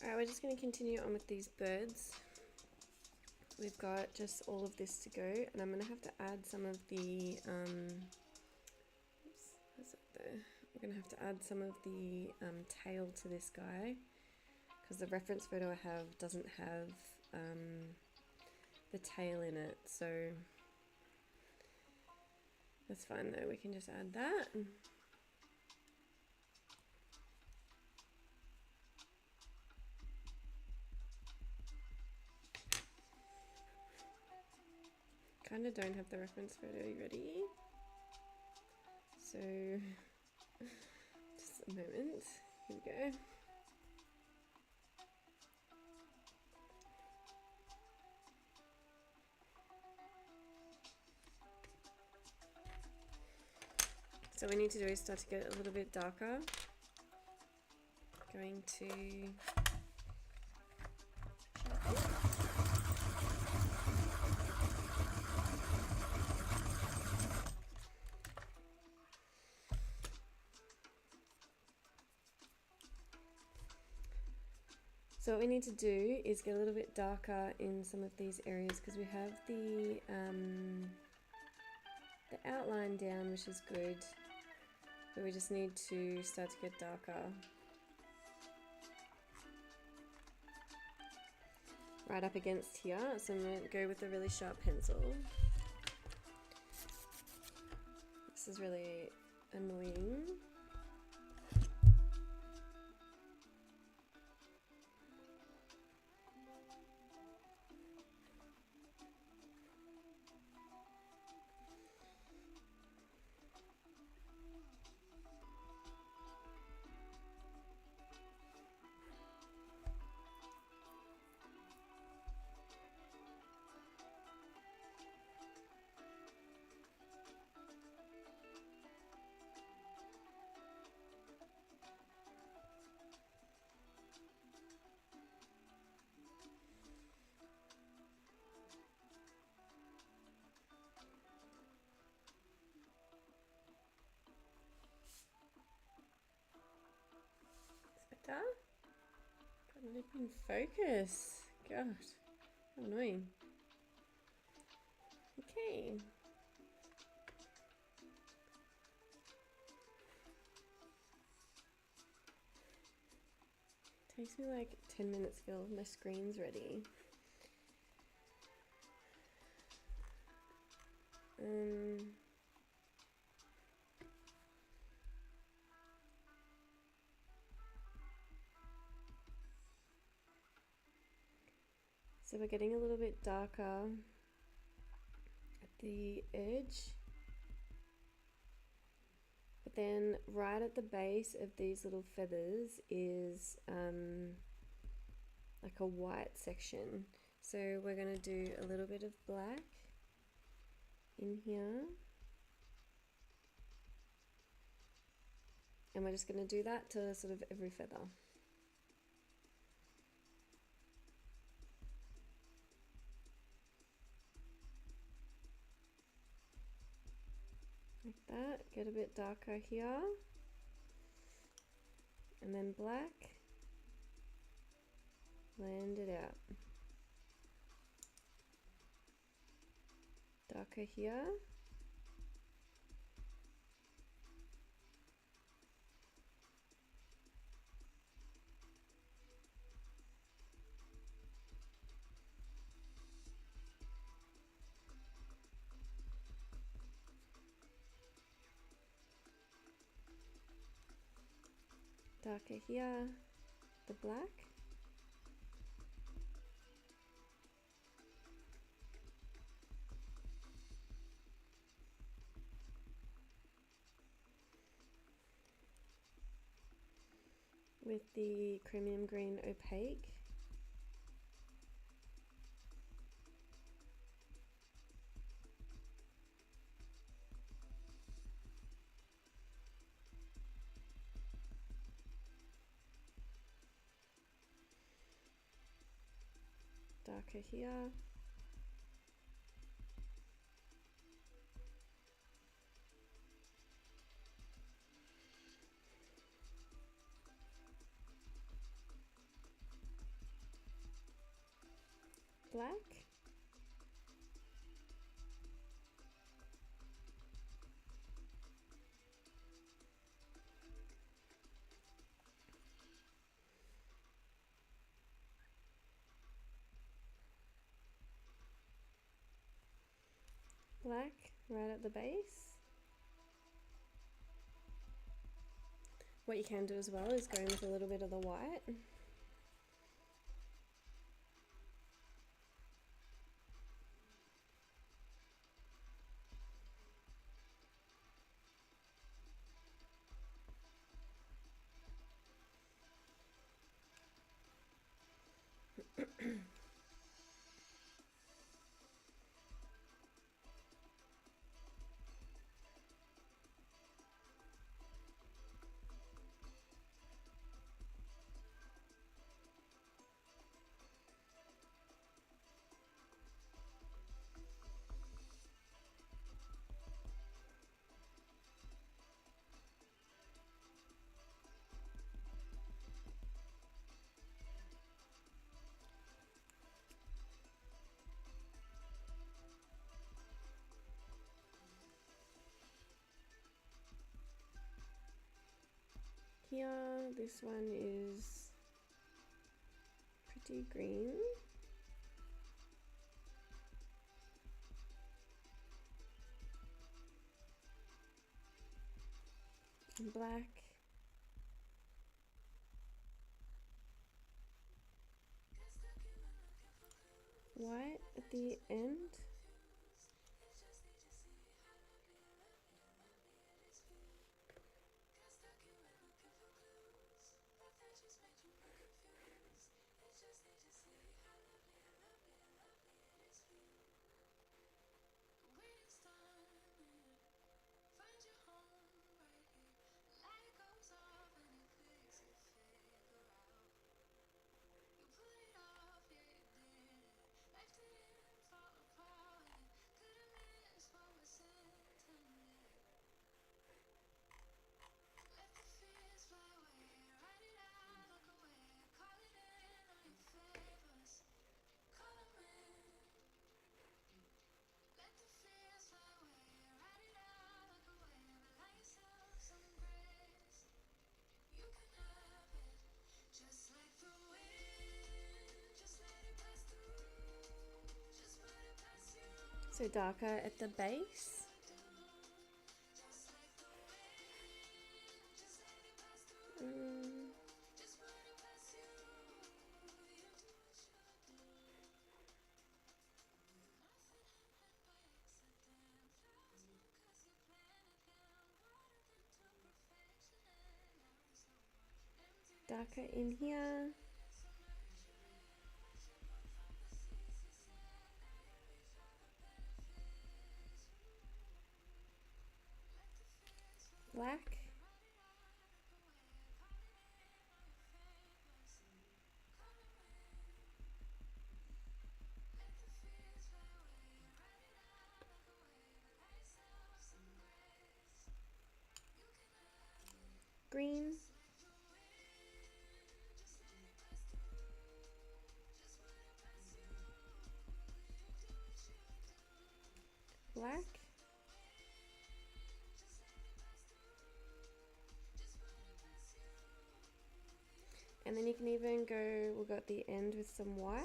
Alright, we're just going to continue on with these birds. We've got just all of this to go, and I'm going to have to add some of the, oops, where's it there? We're going to have to add some of the tail to this guy, because the reference photo I have doesn't have the tail in it, so that's fine though, we can just add that. Kind of don't have the reference photo ready, so just a moment, here we go. So what we need to do is start to get a little bit darker. Going to So what we need to do is get a little bit darker in some of these areas, because we have the outline down, which is good, but we just need to start to get darker. Right up against here, so I'm going to go with a really sharp pencil. This is really annoying. God, let me focus. God, how annoying. Okay. Takes me like 10 minutes to get all of my screens ready. So we're getting a little bit darker at the edge, but then right at the base of these little feathers is like a white section. So we're going to do a little bit of black in here, and we're just going to do that to sort of every feather. Like that, get a bit darker here, and then black, blend it out. Darker here. Darker here, the black. With the Chromium Green Opaque. Darker here. black. Black right at the base. What you can do as well is go in with a little bit of the white. Here, this one is pretty green. And black. White at the end. So darker at the base. Darker in here. Black. Green. Black. And then you can even go, we'll go at the end with some white.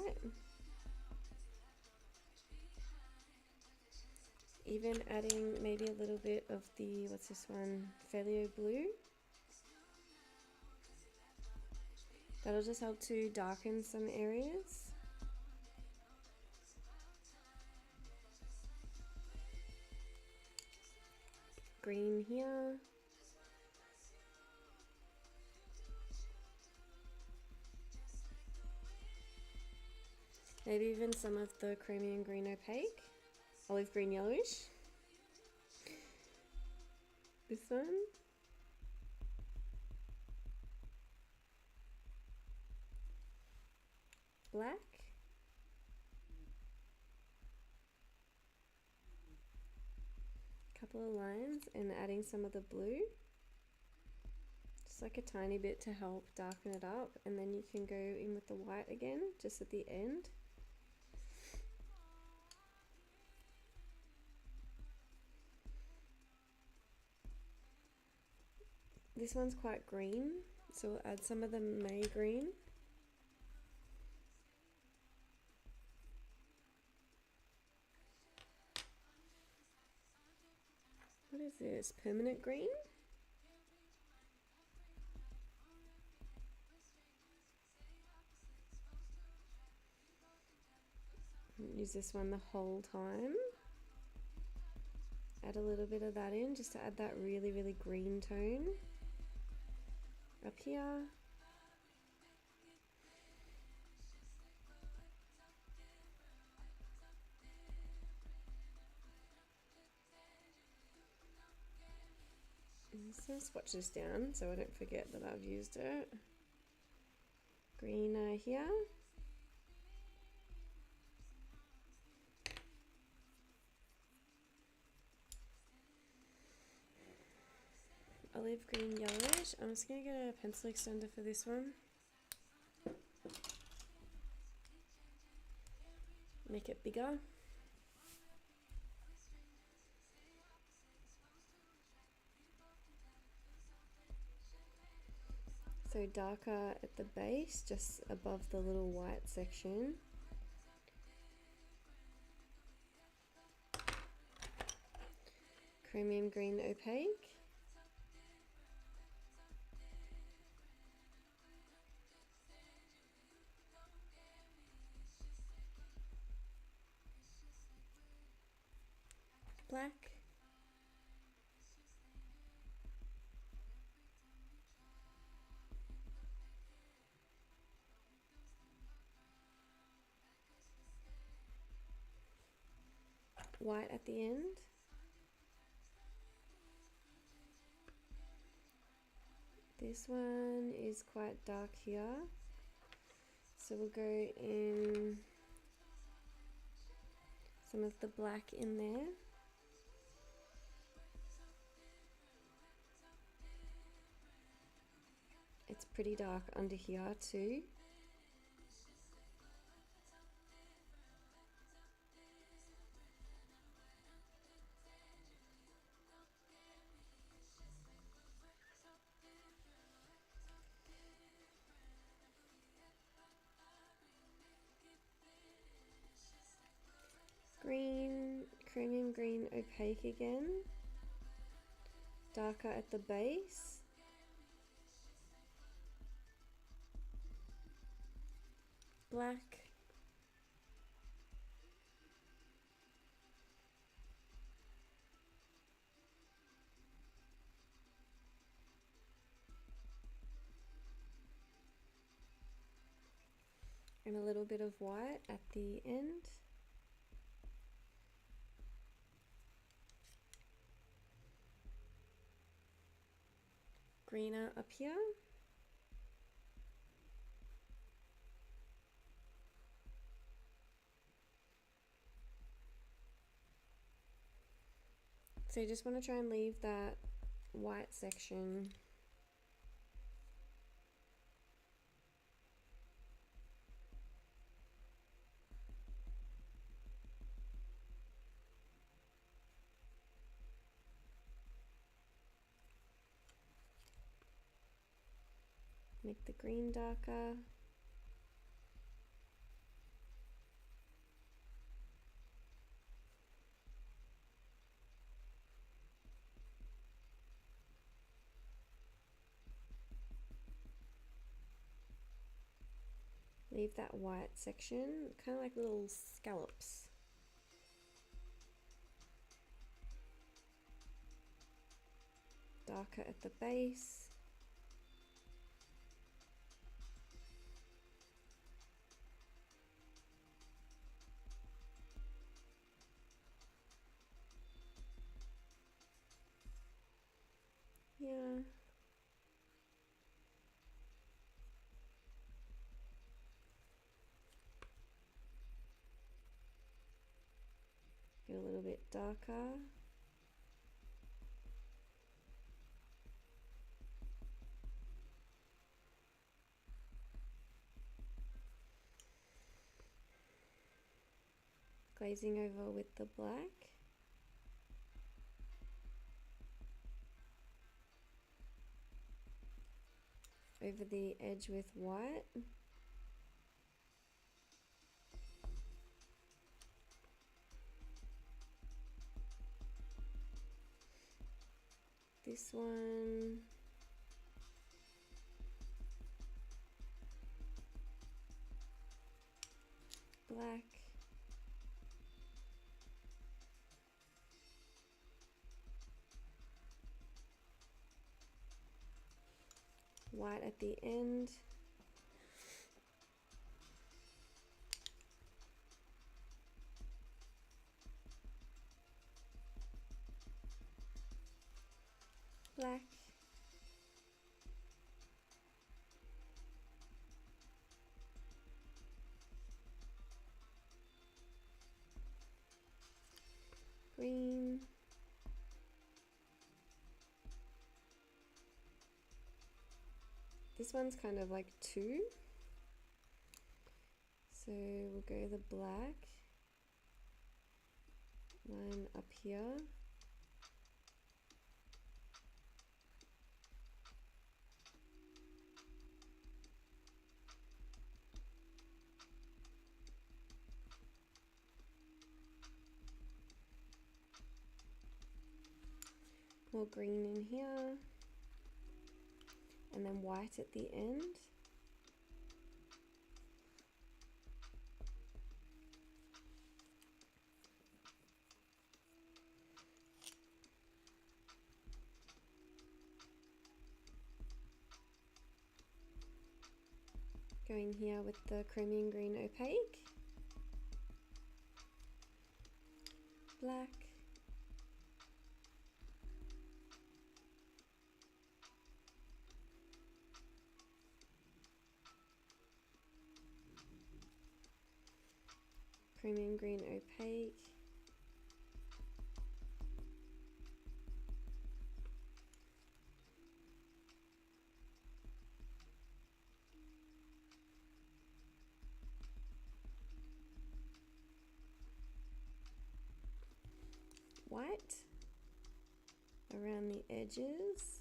Even adding maybe a little bit of the, what's this one, Phthalo blue. That'll just help to darken some areas. Green here. Maybe even some of the creamy and green opaque. Olive green yellowish. This one. Black. Couple of lines and adding some of the blue. Just like a tiny bit to help darken it up, and then you can go in with the white again just at the end. This one's quite green, so we'll add some of the May green. What is this? Permanent green? Use this one the whole time. Add a little bit of that in just to add that really, really green tone. Up here. So swatch this down so I don't forget that I've used it. Green here. Olive green yellowish. I'm just going to get a pencil extender for this one. Make it bigger. So darker at the base, just above the little white section. Chromium green opaque. Black. White at the end. This one is quite dark here, so we'll go in some of the black in there. It's pretty dark under here too. Green, chromium green opaque again. Darker at the base. Black. And a little bit of white at the end. Greener up here. So you just want to try and leave that white section make the green darker. Leave that white section, kind of like little scallops. Darker at the base. Yeah. Get a little bit darker. Glazing over with the black. over the edge with white. This one. Black. White at the end. Black. Green. This one's kind of like two. So we'll go the black. Line up here. More green in here. And then white at the end. Going here with the chromium green opaque. Black. Chromium green opaque. White around the edges.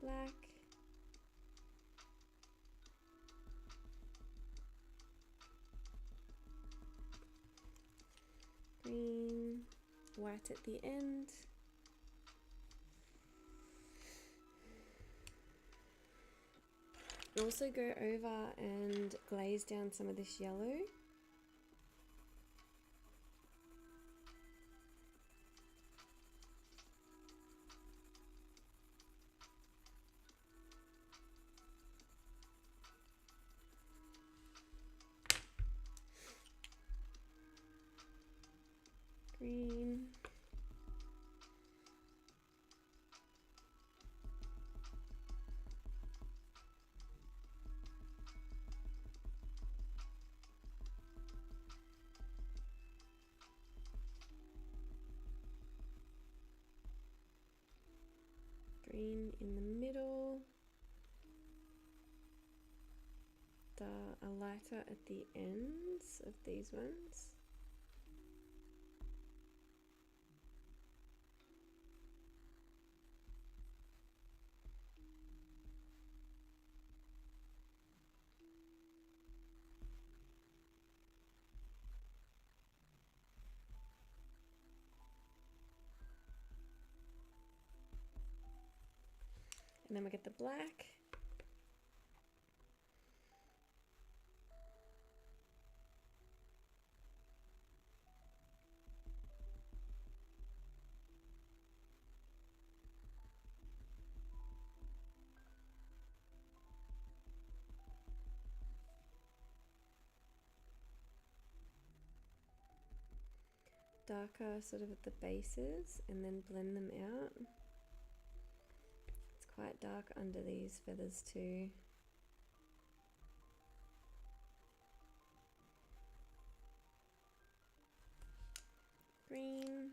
Black. Green. White at the end. Also go over and glaze down some of this yellow. Green. Green in the middle, a lighter at the ends of these ones. And then we get the black. Darker sort of at the bases and then blend them out. It's quite dark under these feathers too. Green.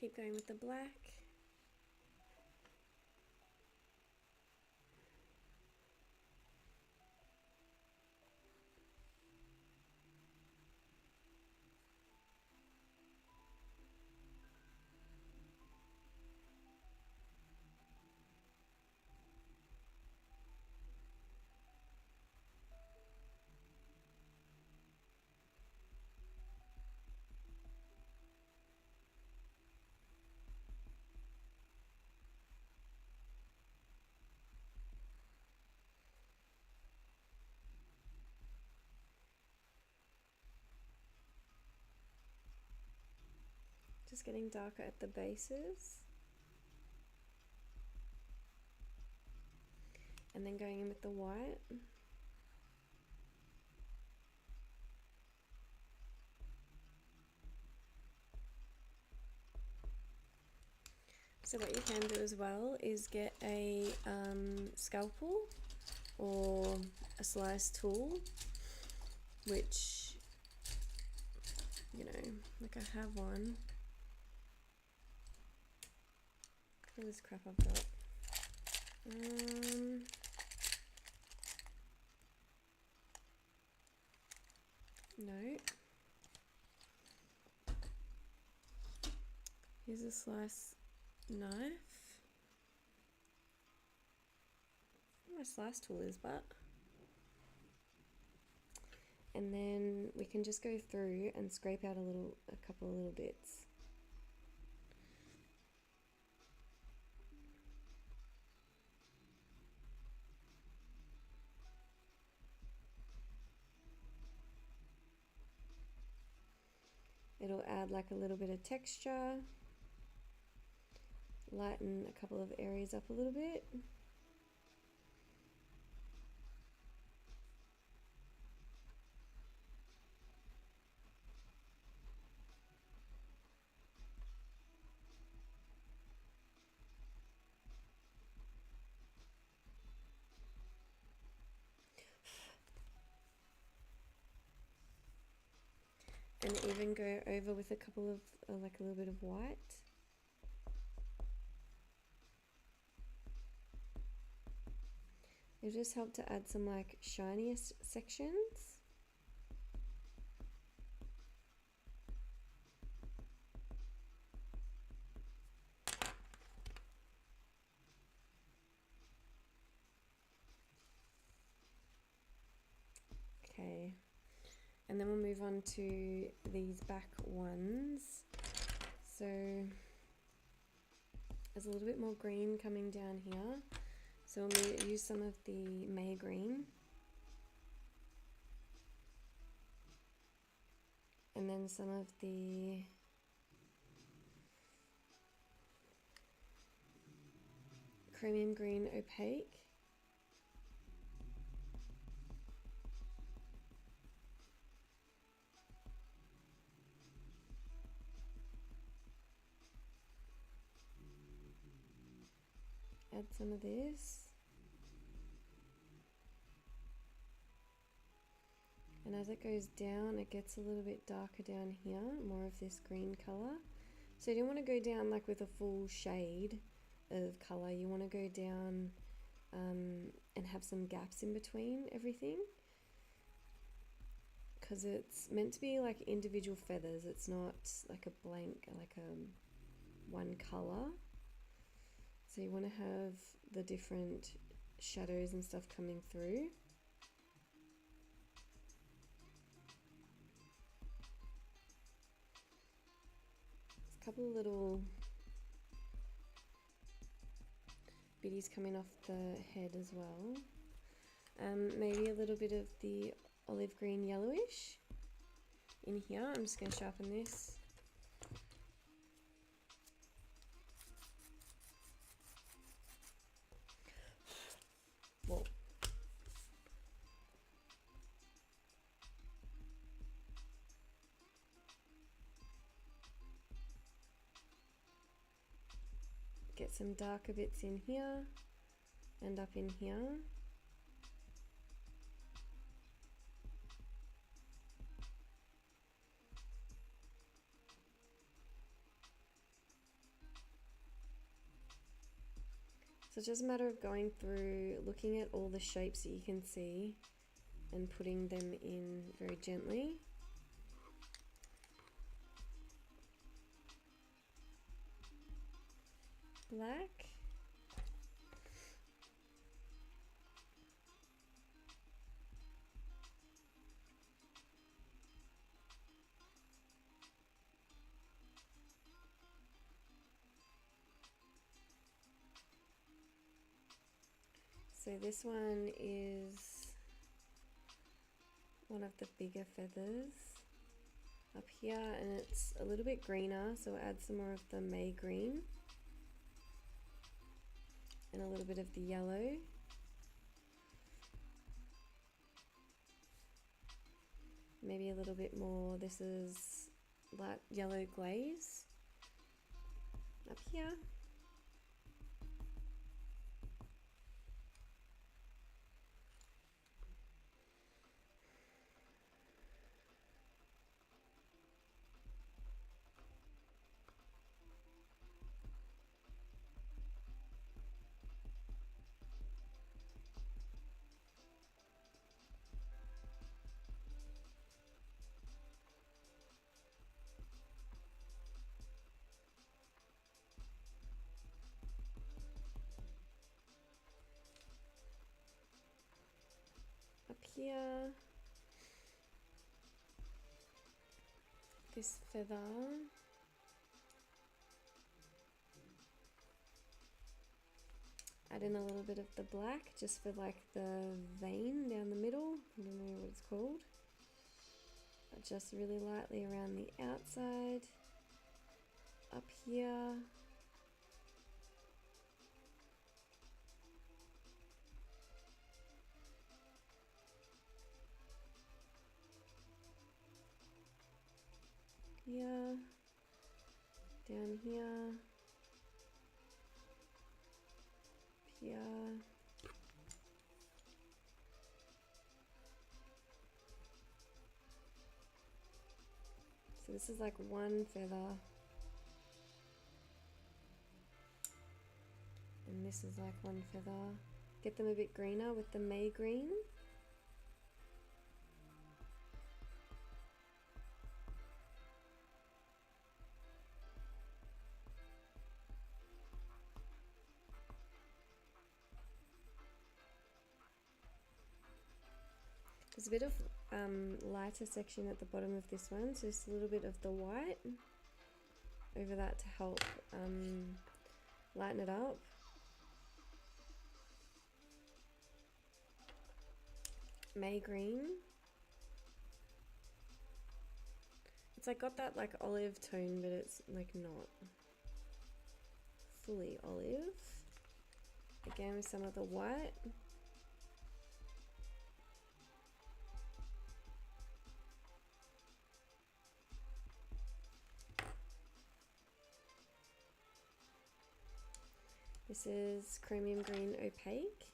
Keep going with the black. Just getting darker at the bases. And then going in with the white. So what you can do as well is get a scalpel or a slice tool, which, you know, like I have one. Look at this crap I've got. No. Here's a slice knife. My slice tool is, but. And then we can just go through and scrape out a couple of little bits. It'll add like a little bit of texture, lighten a couple of areas up a little bit. And even go over with a couple of, like a little bit of white. It'll just help to add some like shiniest sections. Okay. And then we'll move on to these back ones. So there's a little bit more green coming down here. So we'll use some of the May green. And then some of the chromium green opaque. Add some of this. And as it goes down, it gets a little bit darker down here, more of this green color. So you don't want to go down like with a full shade of color. You want to go down and have some gaps in between everything, because it's meant to be like individual feathers. It's not like a blank, like a one color. So you want to have the different shadows and stuff coming through. There's a couple of little bitties coming off the head as well. Maybe a little bit of the olive green yellowish in here. I'm just going to sharpen this. Whoa. Get some darker bits in here and up in here. So it's just a matter of going through, looking at all the shapes that you can see and putting them in very gently. Black. So this one is one of the bigger feathers up here, and it's a little bit greener, so we'll add some more of the May green and a little bit of the yellow. Maybe a little bit more. This is light yellow glaze up here. Up here, this feather, add in a little bit of the black just for like the vein down the middle. I don't know what it's called, but just really lightly around the outside. Up here, here, down here, here. So this is like one feather, and this is like one feather. Get them a bit greener with the May green. There's a bit of lighter section at the bottom of this one, so just a little bit of the white over that to help lighten it up. May green. It's like got that like olive tone, but it's like not fully olive. Again with some of the white. This is Chromium Green Opaque.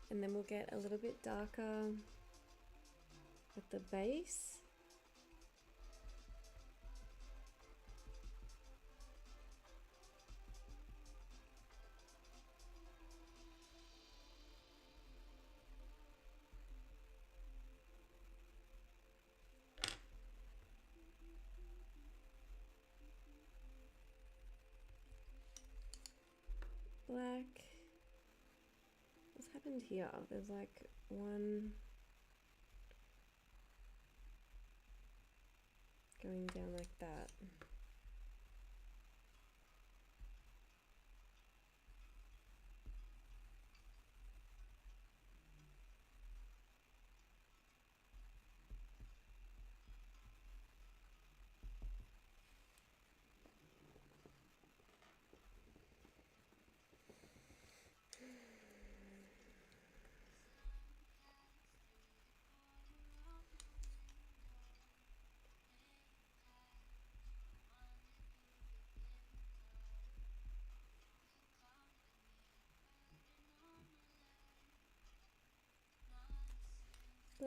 And then we'll get a little bit darker at the base. Black. What's happened here? There's like one going down like that.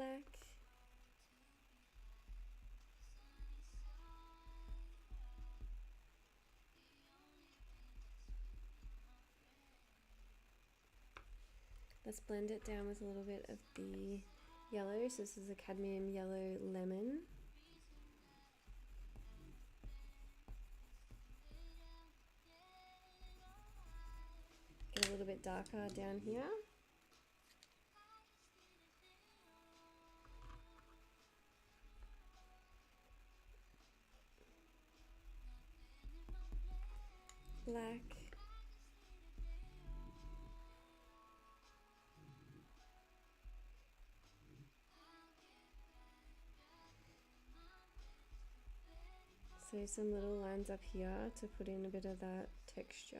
black. Let's blend it down with a little bit of the yellow. So this is a cadmium yellow lemon. Get a little bit darker down here. Black. So some little lines up here to put in a bit of that texture.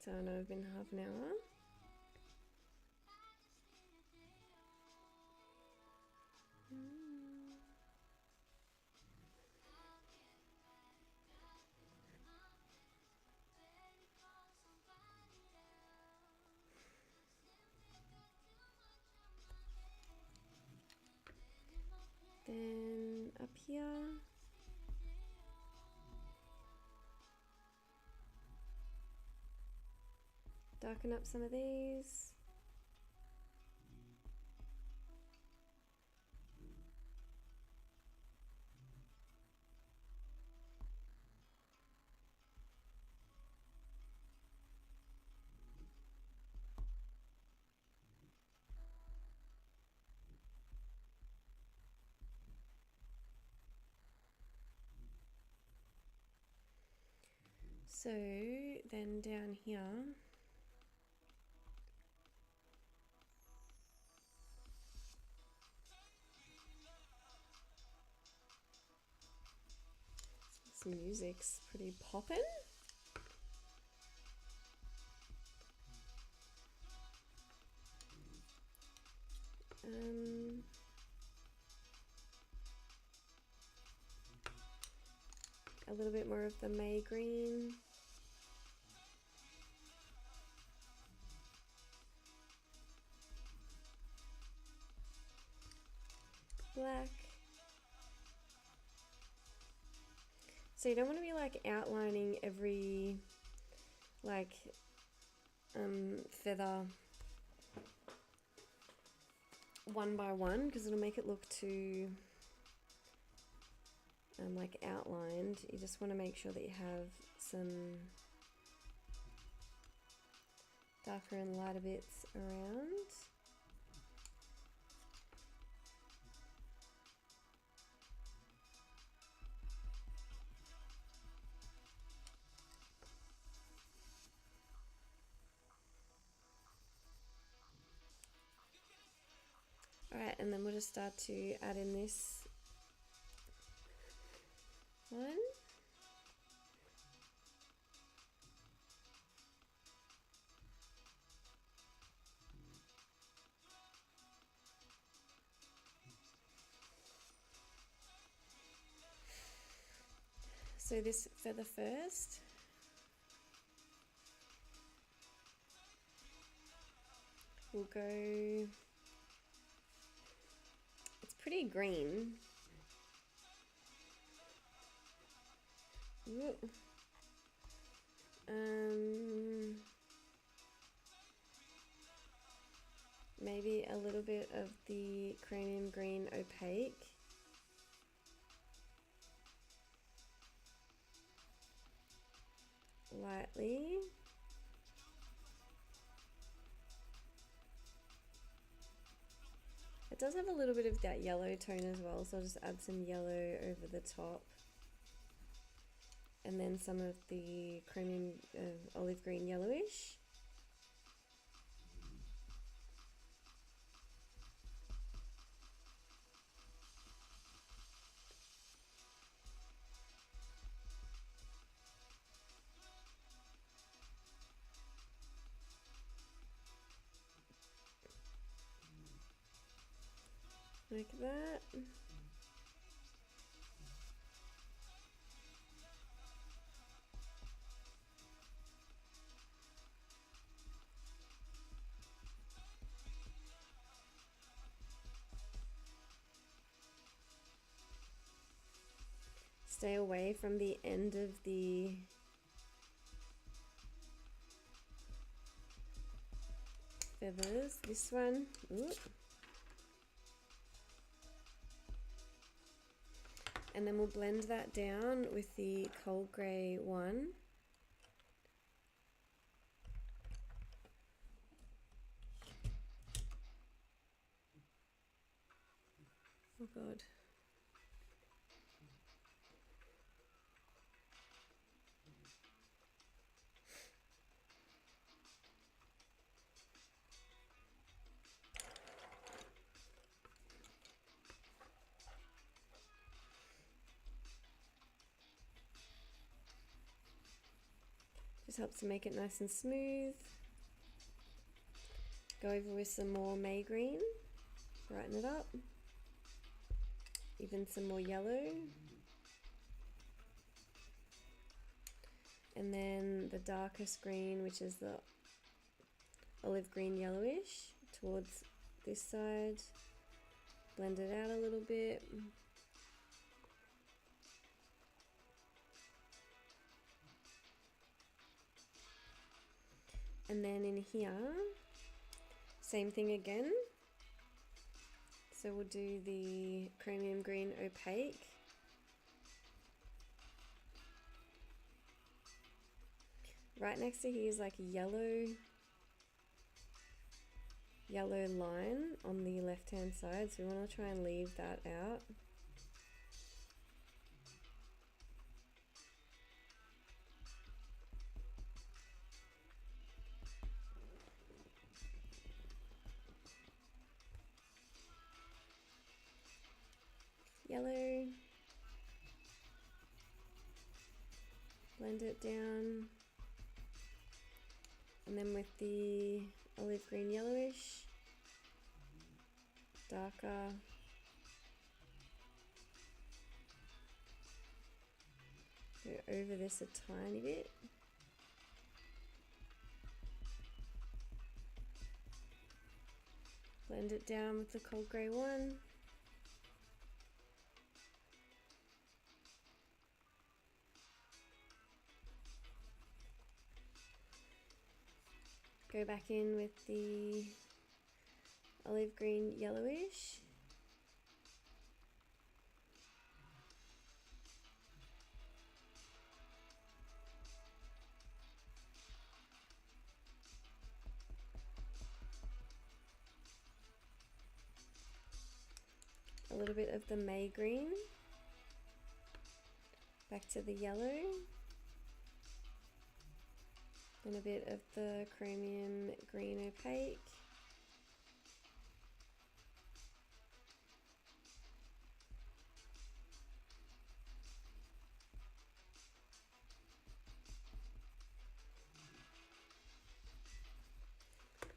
So I know it's been half an hour. Then up here. Darken up some of these. So then down here, this music's pretty poppin'. A little bit more of the May green. Black. So you don't want to be like outlining every like feather one by one, because it'll make it look too like outlined. You just want to make sure that you have some darker and lighter bits around. Alright, and then we'll just start to add in this one. So this feather first. We'll go, it's pretty green. Maybe a little bit of the cranium green opaque. slightly. It does have a little bit of that yellow tone as well, so I'll just add some yellow over the top. And then some of the chromium olive green yellowish. Like that. Stay away from the end of the feathers. This one. Ooh. And then we'll blend that down with the cold grey one. Oh God. Just helps to make it nice and smooth. Go over with some more May green, brighten it up. Even some more yellow. And then the darkest green, which is the olive green yellowish, towards this side. Blend it out a little bit. And then in here, same thing again. So we'll do the chromium green opaque. Right next to here is like a yellow line on the left hand side, so we want to try and leave that out. Yellow, blend it down, and then with the olive green yellowish, darker, go over this a tiny bit. Blend it down with the cold grey one. Go back in with the olive green yellowish. A little bit of the May green. Back to the yellow. And a bit of the chromium green opaque.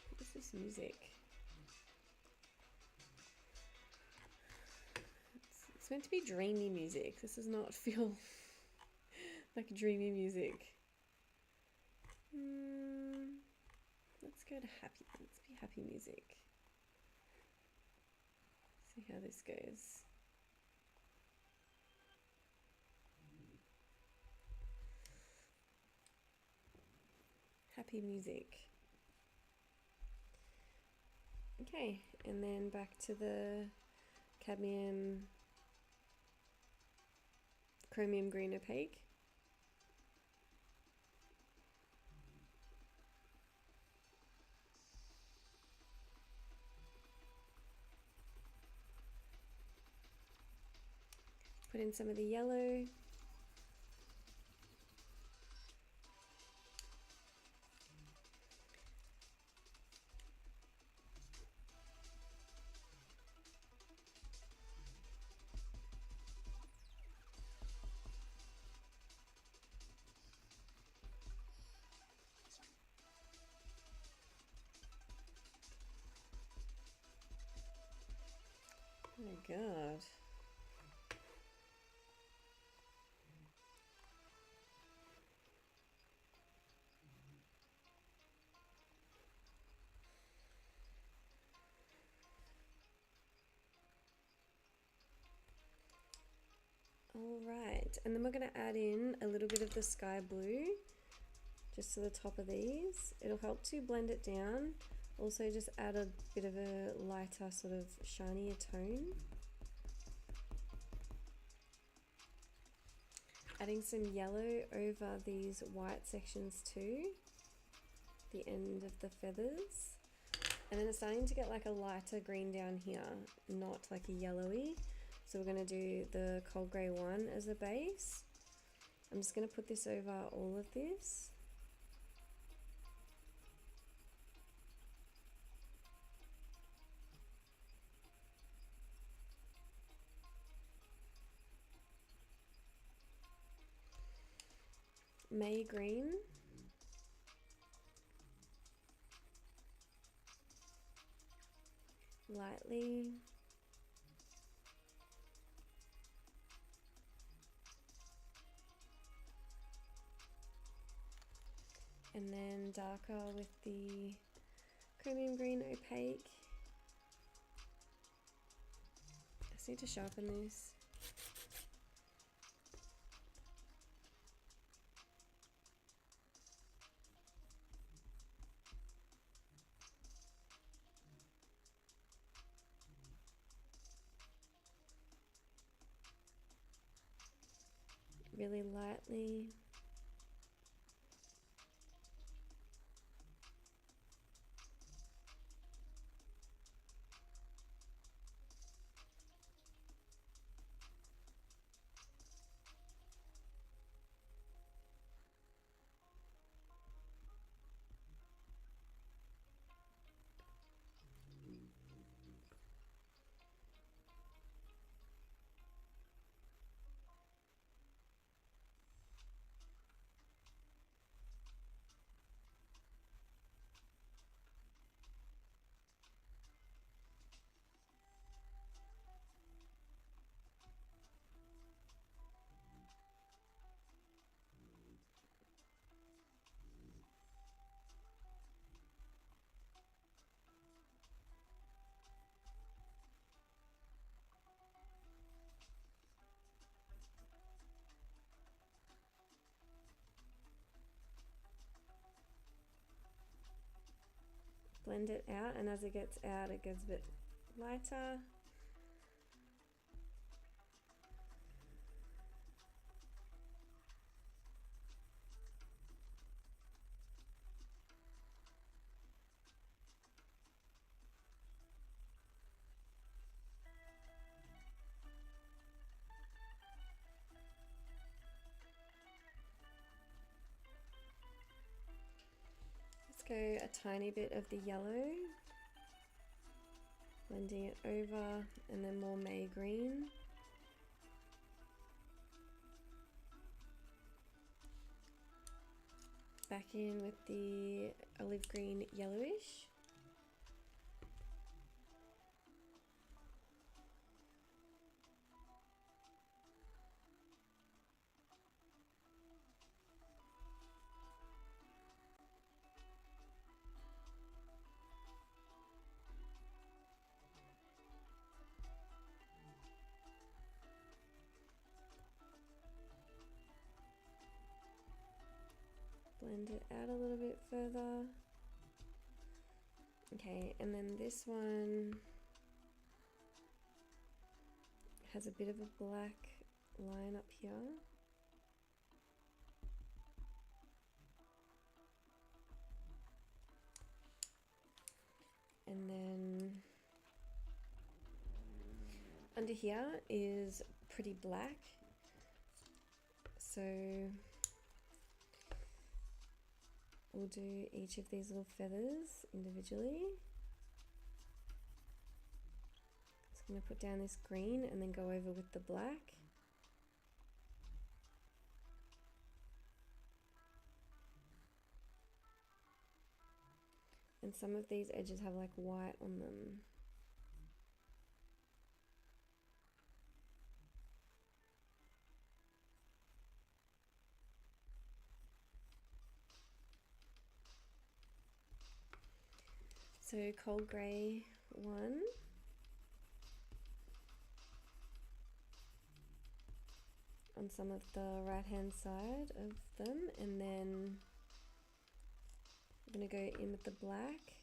What is this music? It's meant to be dreamy music. This does not feel like dreamy music. Let's go to happy. Let's be happy music. See how this goes. Happy music. Okay, and then back to the cadmium chromium green opaque. Put in some of the yellow. Oh my God. All right, and then we're going to add in a little bit of the sky blue just to the top of these. It'll help to blend it down. Also just add a bit of a lighter sort of shinier tone. Adding some yellow over these white sections too, the end of the feathers. And then it's starting to get like a lighter green down here, not like a yellowy. So we're going to do the cold grey one as a base. I'm just going to put this over all of this. May green. Lightly. And then darker with the chromium green opaque. I just need to sharpen this. Really lightly. Blend it out, and as it gets out, it gets a bit lighter. Let's go a tiny bit of the yellow, blending it over, and then more May green. Back in with the olive green yellowish. Blend it out a little bit further. Okay, and then this one has a bit of a black line up here. And then under here is pretty black. So we'll do each of these little feathers individually. Just going to put down this green and then go over with the black. And some of these edges have like white on them. So cold grey one. On some of the right hand side of them, and then I'm going to go in with the black.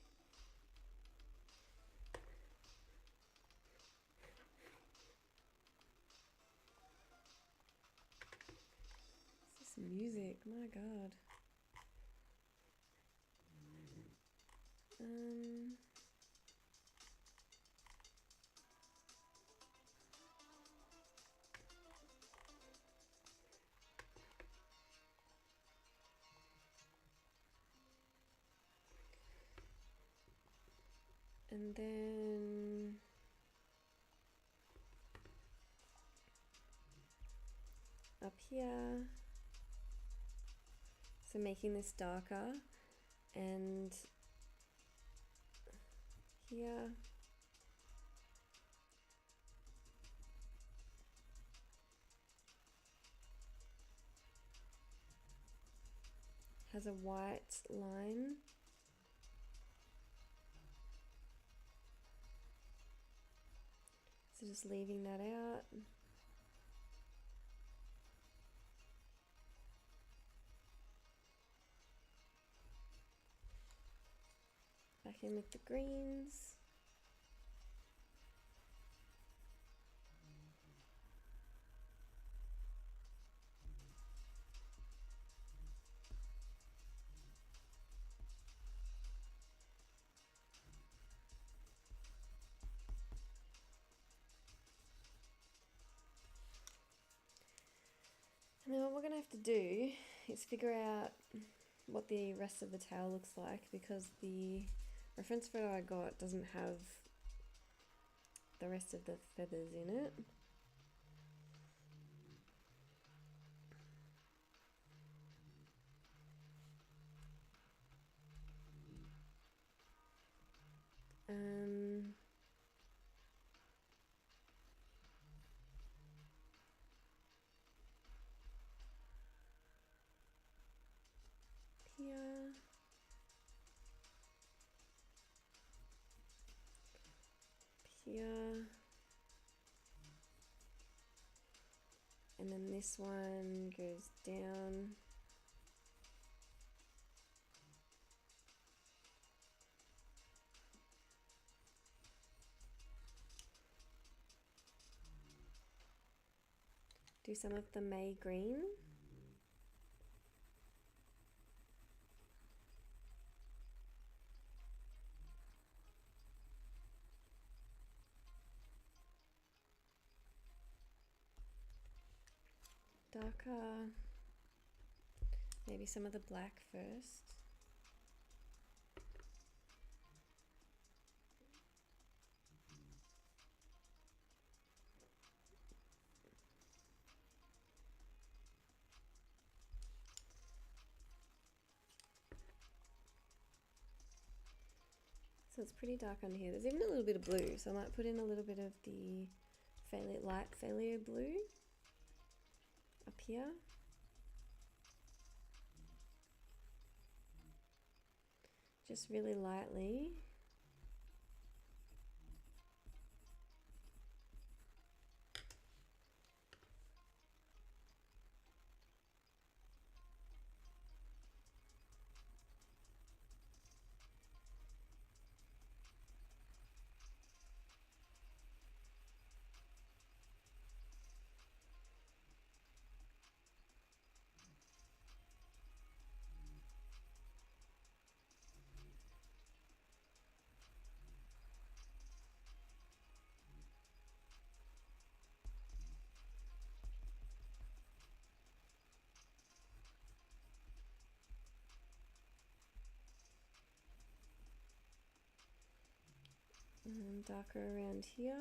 This is music, my god. And then up here, so making this darker, and here has a white line. So just leaving that out. Back in with the greens. And then what we're going to have to do is figure out what the rest of the tail looks like, because the reference photo I got doesn't have the rest of the feathers in it. Here. Here. And then this one goes down. Do some of the May green. Darker, maybe some of the black first. So it's pretty dark under here. There's even a little bit of blue, so I might put in a little bit of the light phthalo blue up here. Just really lightly. And darker around here.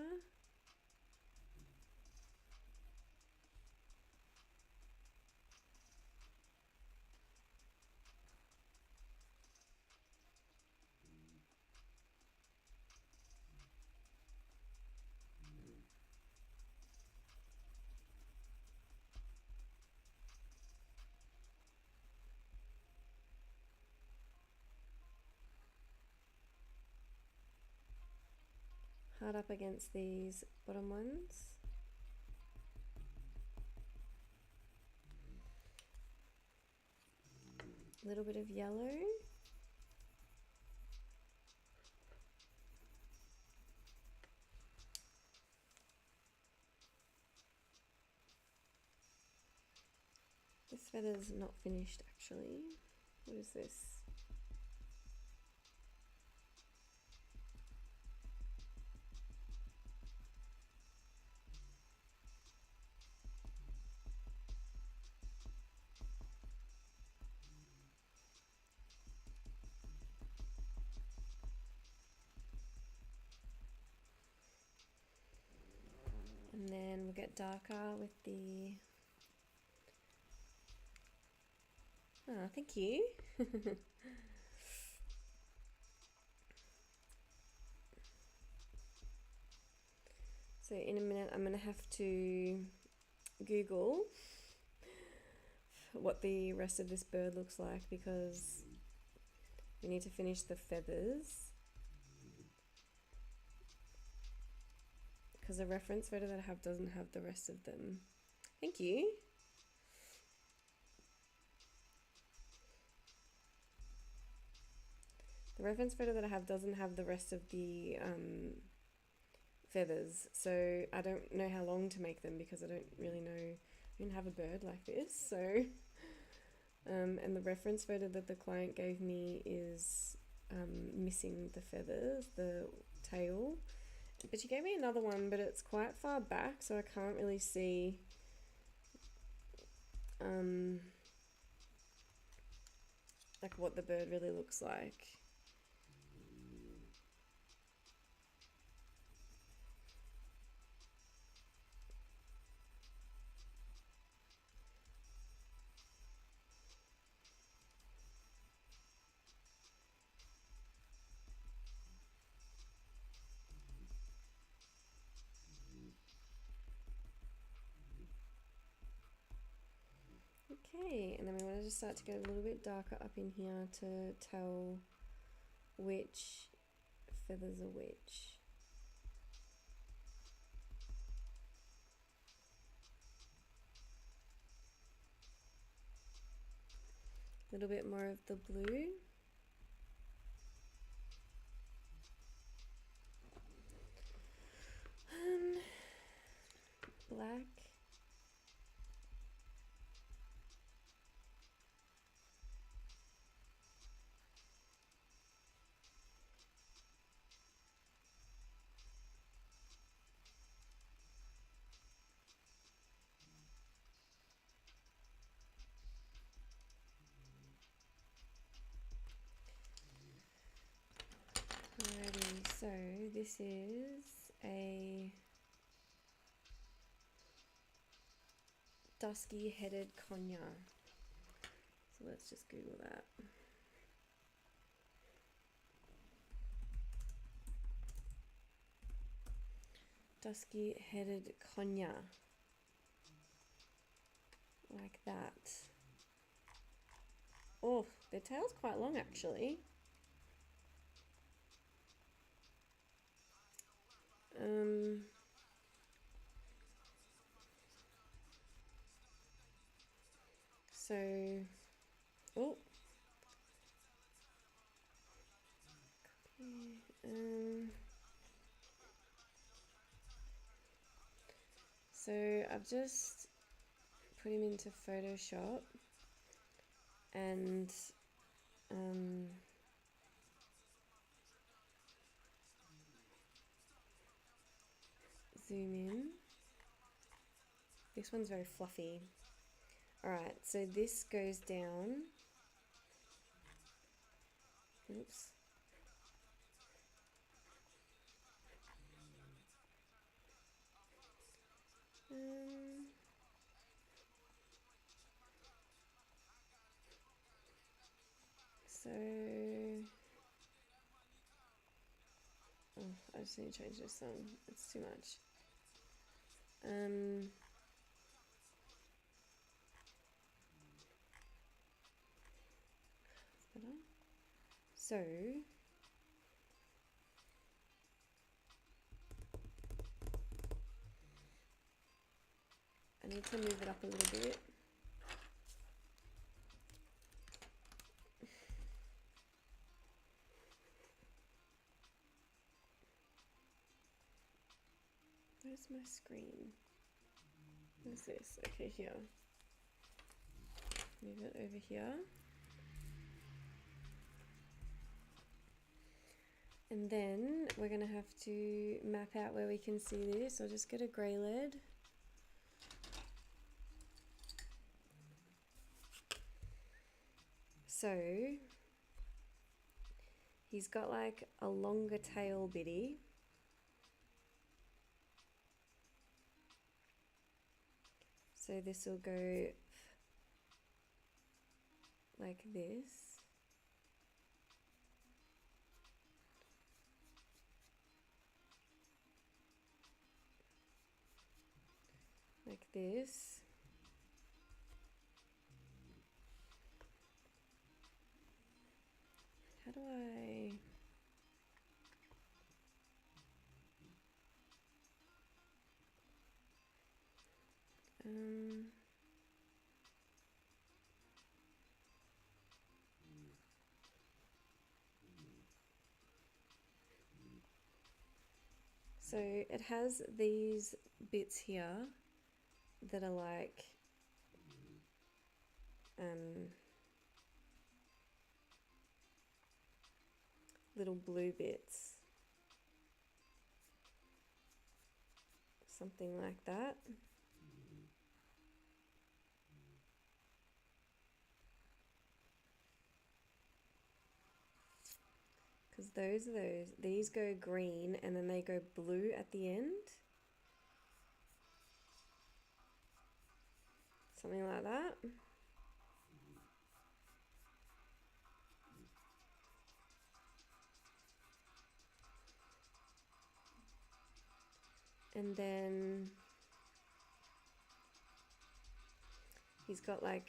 Hard up against these bottom ones. A little bit of yellow. This feather's not finished actually. What is this? And then we'll get darker with the... Ah, thank you. So in a minute I'm gonna have to Google what the rest of this bird looks like because we need to finish the feathers. Because the reference photo that I have doesn't have the rest of them. Thank you. The reference photo that I have doesn't have the rest of the feathers, so I don't know how long to make them because I don't really know. I don't have a bird like this, so and the reference photo that the client gave me is missing the feathers, the tail. But she gave me another one, but it's quite far back, so I can't really see like what the bird really looks like. Okay, and then we want to just start to get a little bit darker up in here to tell which feathers are which. A little bit more of the blue. Black. Alrighty, so this is a dusky headed conure. So let's just Google that. Dusky headed conure. Like that. Oh, their tail's quite long actually. So, oh, so I've just put him into Photoshop and zoom in. This one's very fluffy. Alright, so this goes down. Oops. So, oh, I just need to change this song. It's too much. Better. So, I need to move it up a little bit. Where's my screen? Where's this? Okay, here. Move it over here. And then we're going to have to map out where we can see this. I'll just get a grey lead. So he's got like a longer tail bitty. So this will go like this. Like this. How do I... So it has these bits here that are like little blue bits. Something like that. Because these go green and then they go blue at the end. Something like that. And then he's got like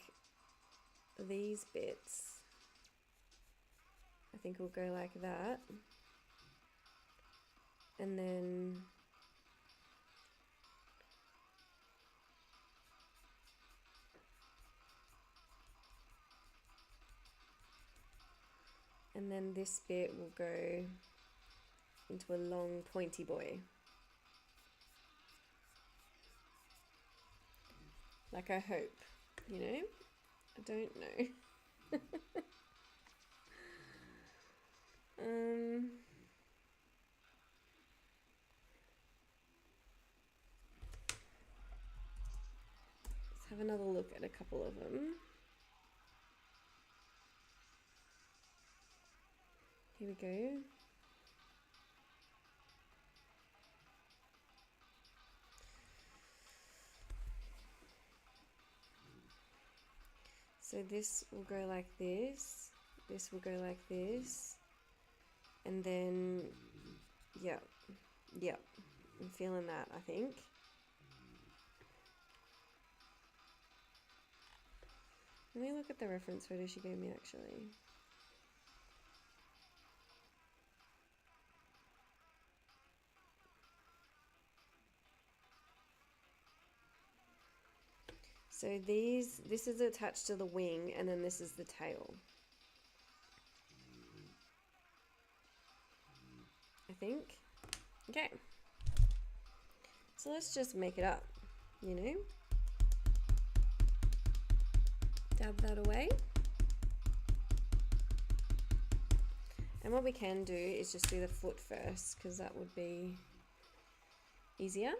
these bits. I think we'll go like that. And then this bit will go into a long pointy boy. Like I hope, you know? I don't know. Let's have another look at a couple of them. Here we go. So this will go like this will go like this, and then, yep, I'm feeling that, I think. Let me look at the reference photo she gave me actually. So this is attached to the wing, and then this is the tail. I think. Okay. So let's just make it up, you know? Dab that away. And what we can do is just do the foot first, because that would be easier.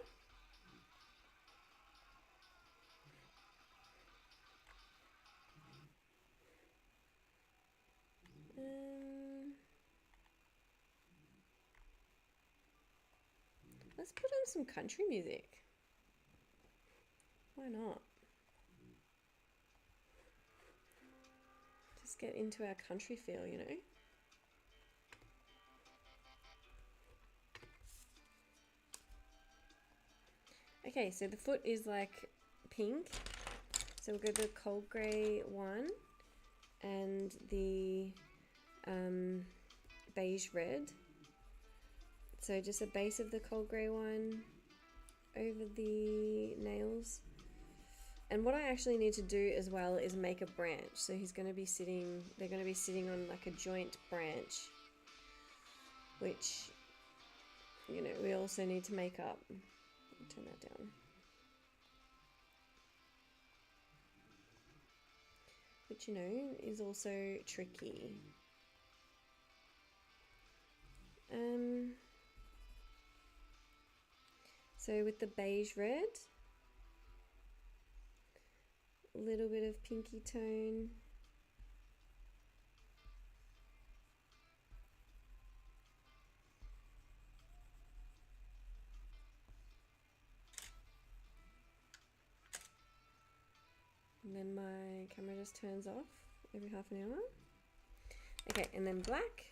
Let's put on some country music. Why not? Just get into our country feel, you know. Okay, so the foot is like pink, so we'll go the cold grey one and the beige red. So just a base of the cold grey one over the nails. And what I actually need to do as well is make a branch. So he's going to be sitting, they're going to be sitting on like a joint branch, which, you know, we also need to make up. Turn that down. Which, you know, is also tricky. So with the beige red, a little bit of pinky tone. And then my camera just turns off every half an hour. Okay, and then black.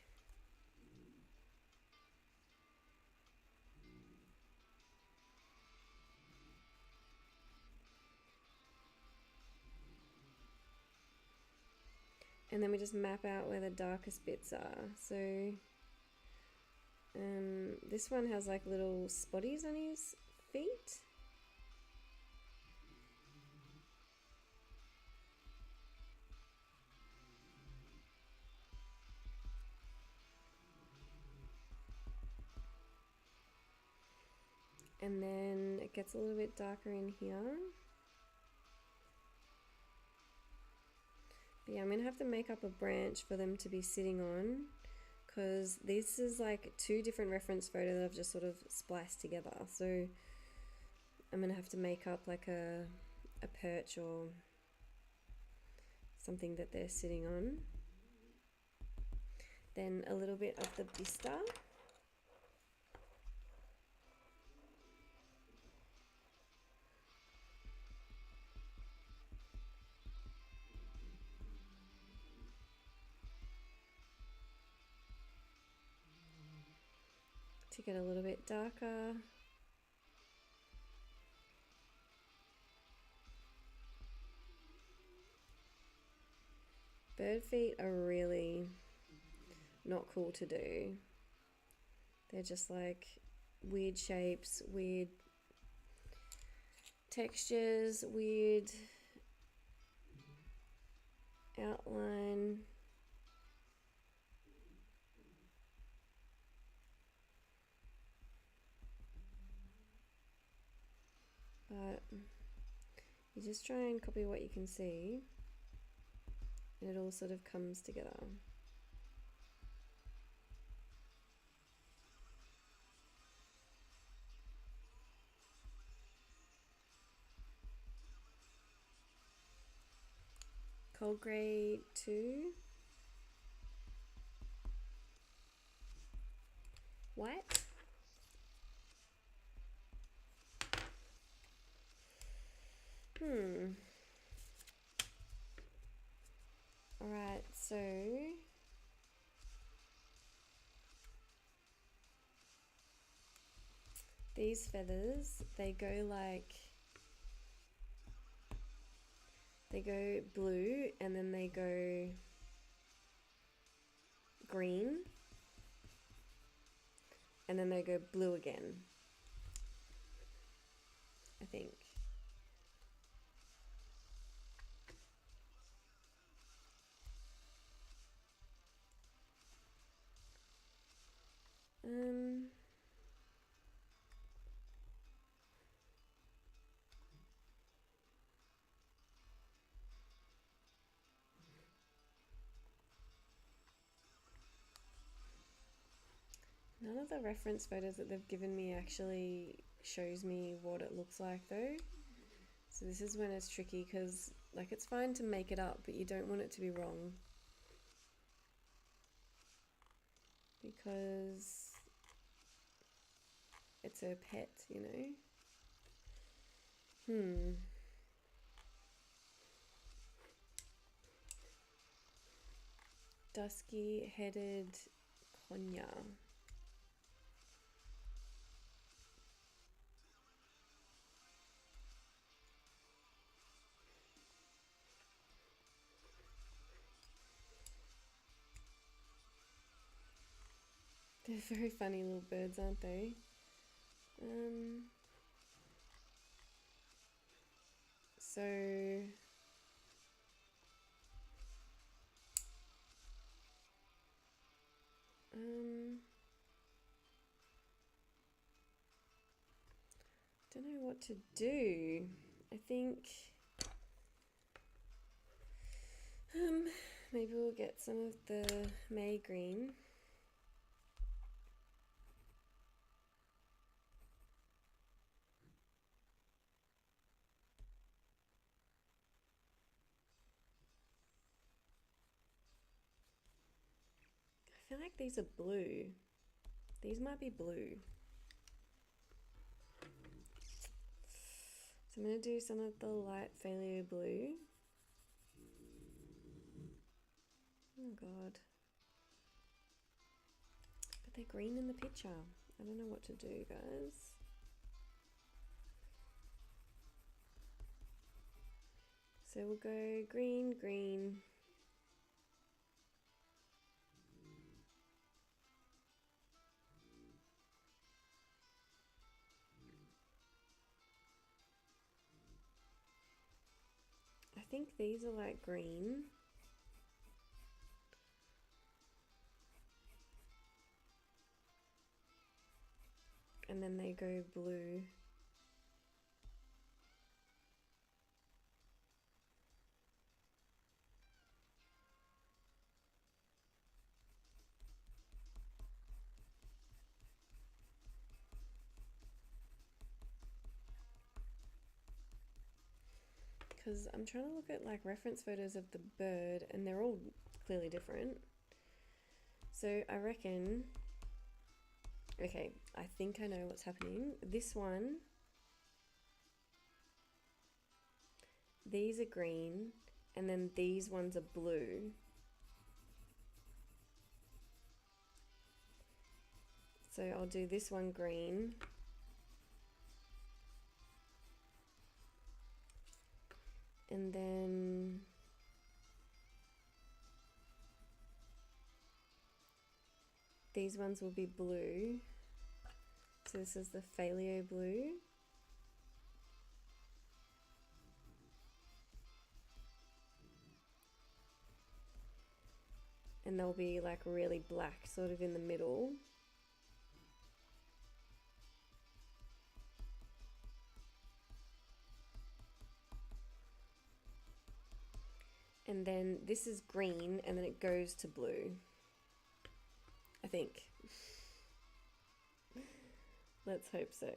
And then we just map out where the darkest bits are. So this one has like little spotties on his feet. And then it gets a little bit darker in here. But yeah, I'm gonna have to make up a branch for them to be sitting on, because this is like two different reference photos that I've just sort of spliced together. So I'm gonna have to make up like a perch or something that they're sitting on. Then a little bit of the bistre. To get a little bit darker. Bird feet are really not cool to do. They're just like weird shapes, weird textures, weird outline. But you just try and copy what you can see, and it all sort of comes together. Cold grey 2. White. Alright, so these feathers, they go blue and then they go green and then they go blue again, I think. None of the reference photos that they've given me actually shows me what it looks like though. So this is when it's tricky, because like it's fine to make it up, but you don't want it to be wrong. Because it's her pet, you know. dusky-headed conure. They're very funny little birds, aren't they? So don't know what to do. I think maybe we'll get some of the May green. I feel like these are blue. These might be blue. So I'm going to do some of the light phthalo blue. Oh god. But they're green in the picture. I don't know what to do, guys. So we'll go green, green. I think these are like green. And then they go blue. Because I'm trying to look at like reference photos of the bird and they're all clearly different. So I reckon, okay, I think I know what's happening. This one, these are green, and then these ones are blue. So I'll do this one green. And then these ones will be blue. So this is the phthalo blue. And they'll be like really black, sort of in the middle. And then this is green, and then it goes to blue. I think. Let's hope so.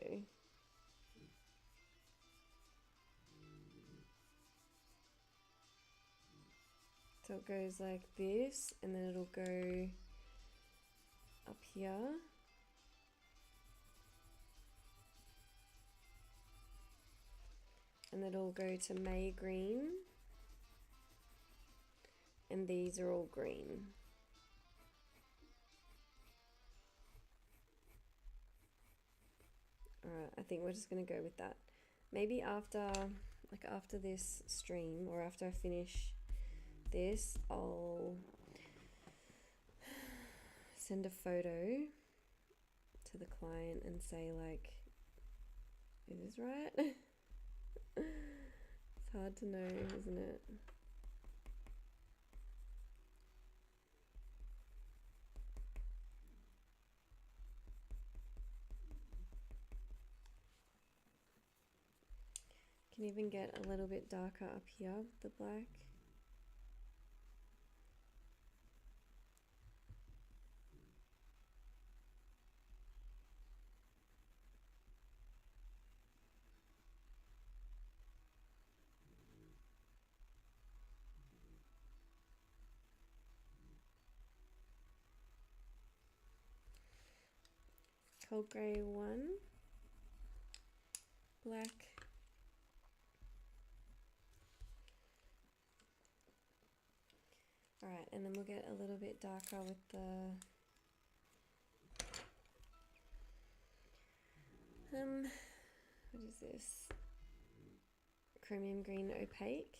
So it goes like this, and then it'll go up here. And then it'll go to May green. And these are all green. Alright, I think we're just gonna go with that. Maybe after this stream, or after I finish this, I'll send a photo to the client and say like, is this right? It's hard to know, isn't it? Can even get a little bit darker up here, the black. Cold grey 1, black, Alright, and then we'll get a little bit darker with the what is this? Chromium green opaque.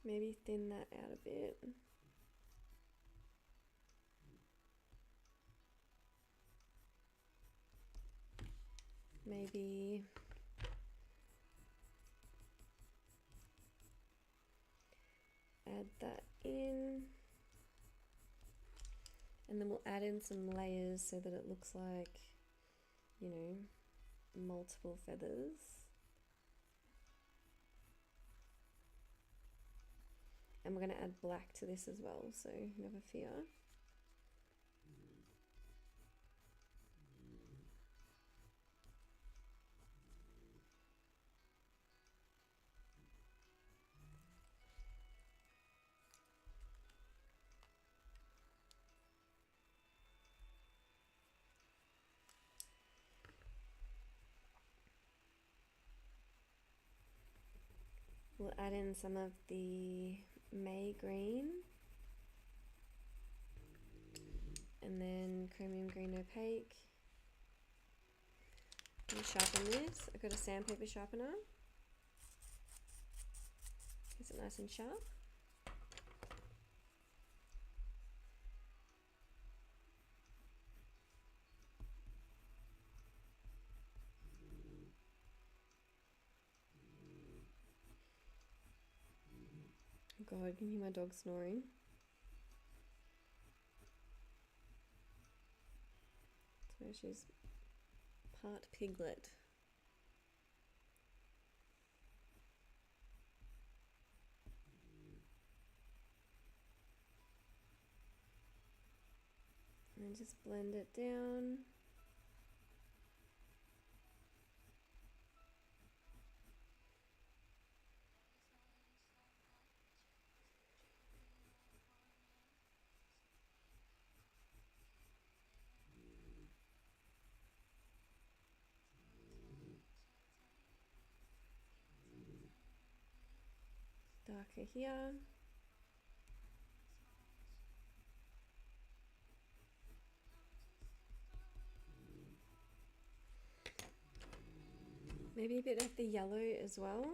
Maybe thin that out a bit. Maybe add that in. And then we'll add in some layers so that it looks like, you know, multiple feathers. And we're going to add black to this as well, so never fear. We'll add in some of the May green. And then chromium green opaque. And sharpen this. I've got a sandpaper sharpener. Is it nice and sharp? Oh God, can you hear my dog snoring? So she's part piglet. And just blend it down. Darker here. Maybe a bit of the yellow as well.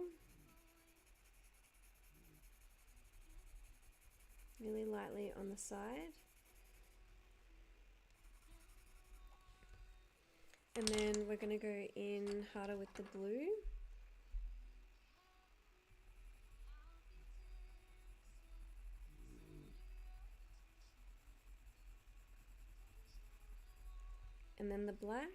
Really lightly on the side. And then we're going to go in harder with the blue. And then the black.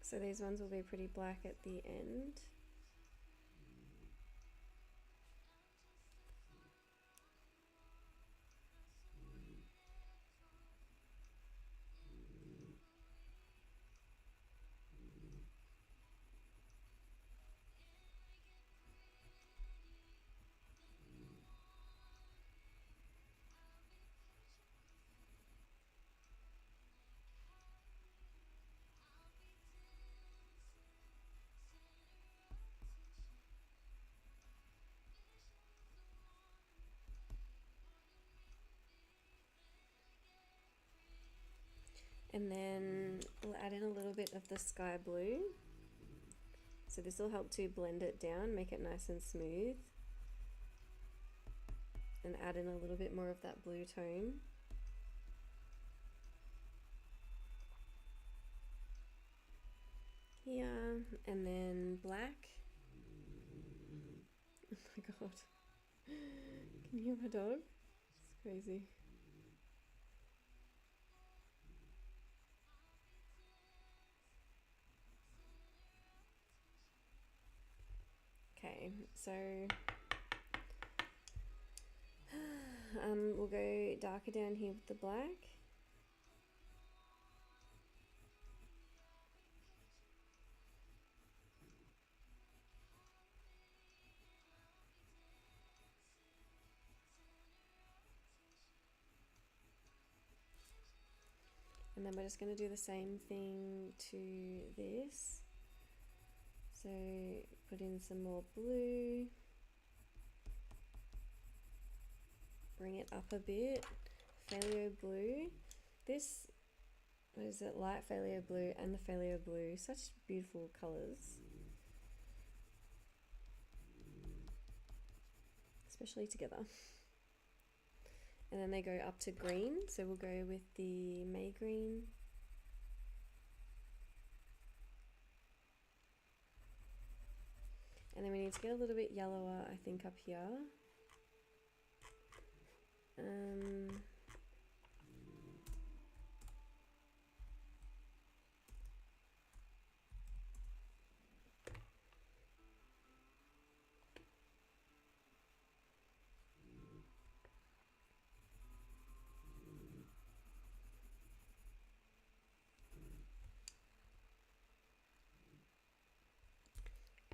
So these ones will be pretty black at the end. And then we'll add in a little bit of the sky blue. So this will help to blend it down, make it nice and smooth. And add in a little bit more of that blue tone. here, and then black. Oh my god. Can you hear my dog? It's crazy. Okay, so we'll go darker down here with the black. And then we're just going to do the same thing to this. So put in some more blue. Bring it up a bit. Phthalo blue. This, what is it? Light phthalo blue and the phthalo blue. Such beautiful colours. Especially together. And then they go up to green. So we'll go with the May green. And then we need to get a little bit yellower, I think, up here.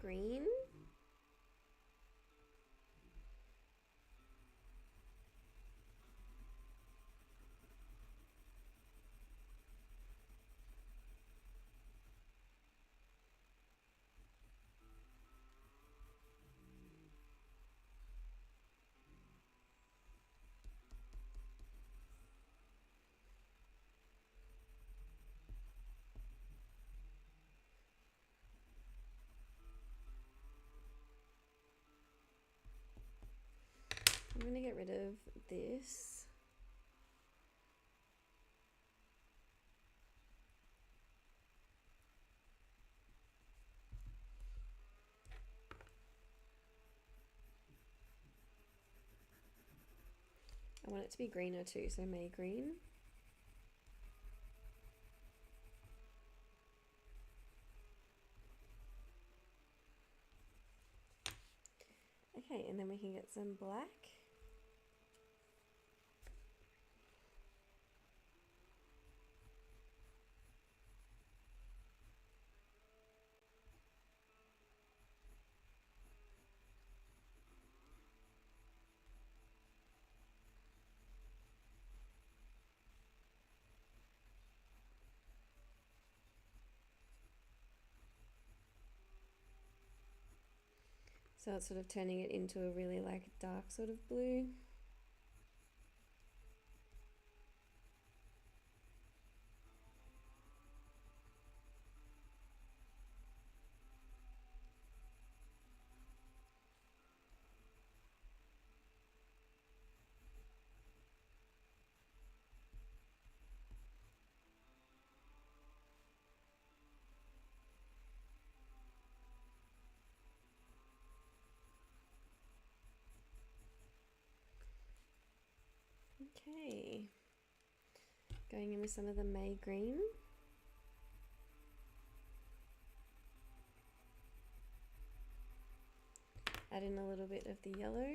Green. I'm going to get rid of this. I want it to be greener too, so May green. Okay, and then we can get some black. So it's sort of turning it into a really like dark sort of blue. Okay, going in with some of the May green. Add in a little bit of the yellow.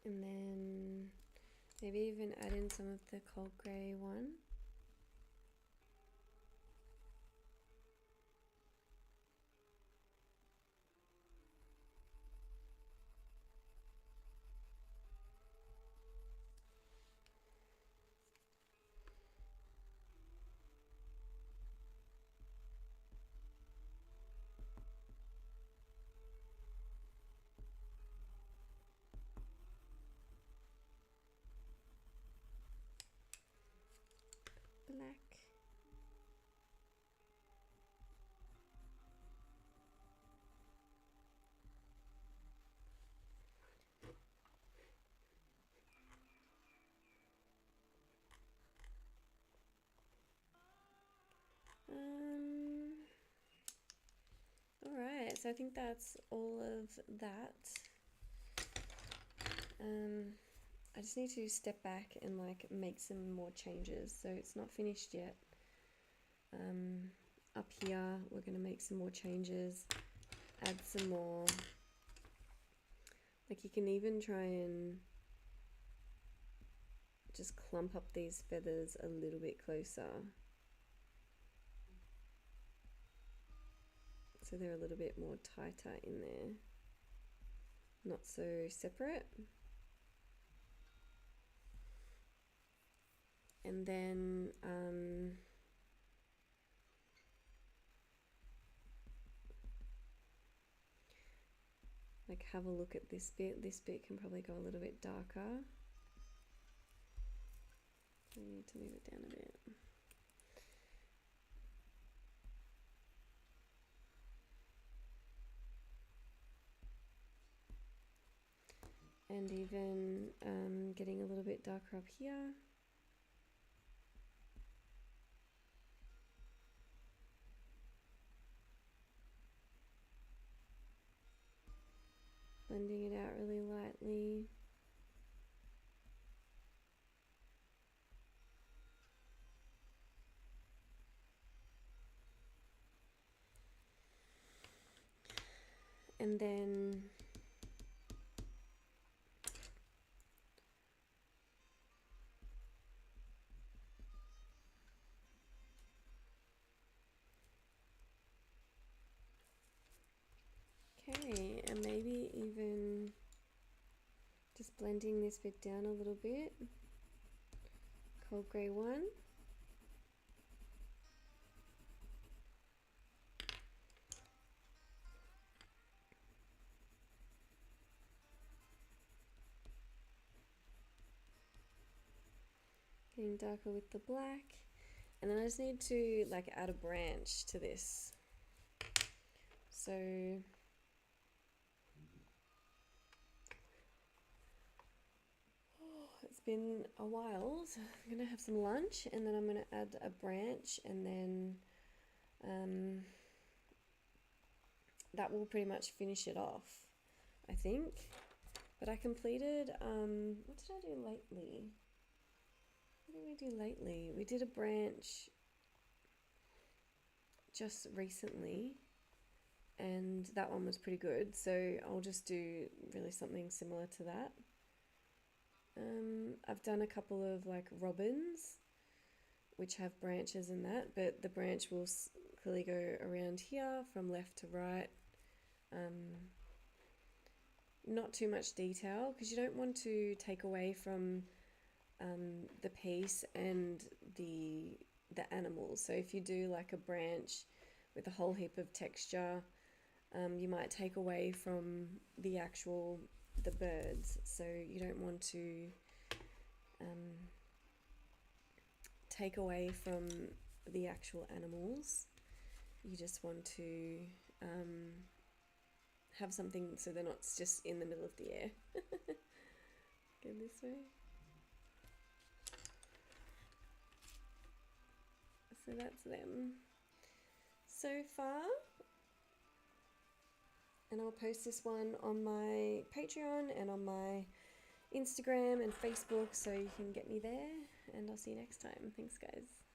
And then maybe even add in some of the cold grey one. so I think that's all of that. I just need to step back and like make some more changes, so it's not finished yet. Up here we're going to make some more changes, add some more, like you can even try and just clump up these feathers a little bit closer so they're a little bit more tighter in there, not so separate. And then like have a look at this bit. This bit can probably go a little bit darker. I need to move it down a bit. And even getting a little bit darker up here. Blending it out really lightly. And then okay, and maybe even just blending this bit down a little bit. Cold grey one. Getting darker with the black. And then I just need to like add a branch to this. So it's been a while, so I'm gonna have some lunch and then I'm gonna add a branch, and then that will pretty much finish it off, I think. But I completed, what did I do lately? What did we do lately? We did a branch just recently, and that one was pretty good, so I'll just do really something similar to that. I've done a couple of like robins which have branches in that, but the branch will clearly go around here from left to right. Not too much detail because you don't want to take away from the piece and the animals. So if you do like a branch with a whole heap of texture, you might take away from the birds. So you don't want to take away from the actual animals. You just want to have something so they're not just in the middle of the air. Go this way. So that's them so far. And I'll post this one on my Patreon and on my Instagram and Facebook, so you can get me there, and I'll see you next time. Thanks guys.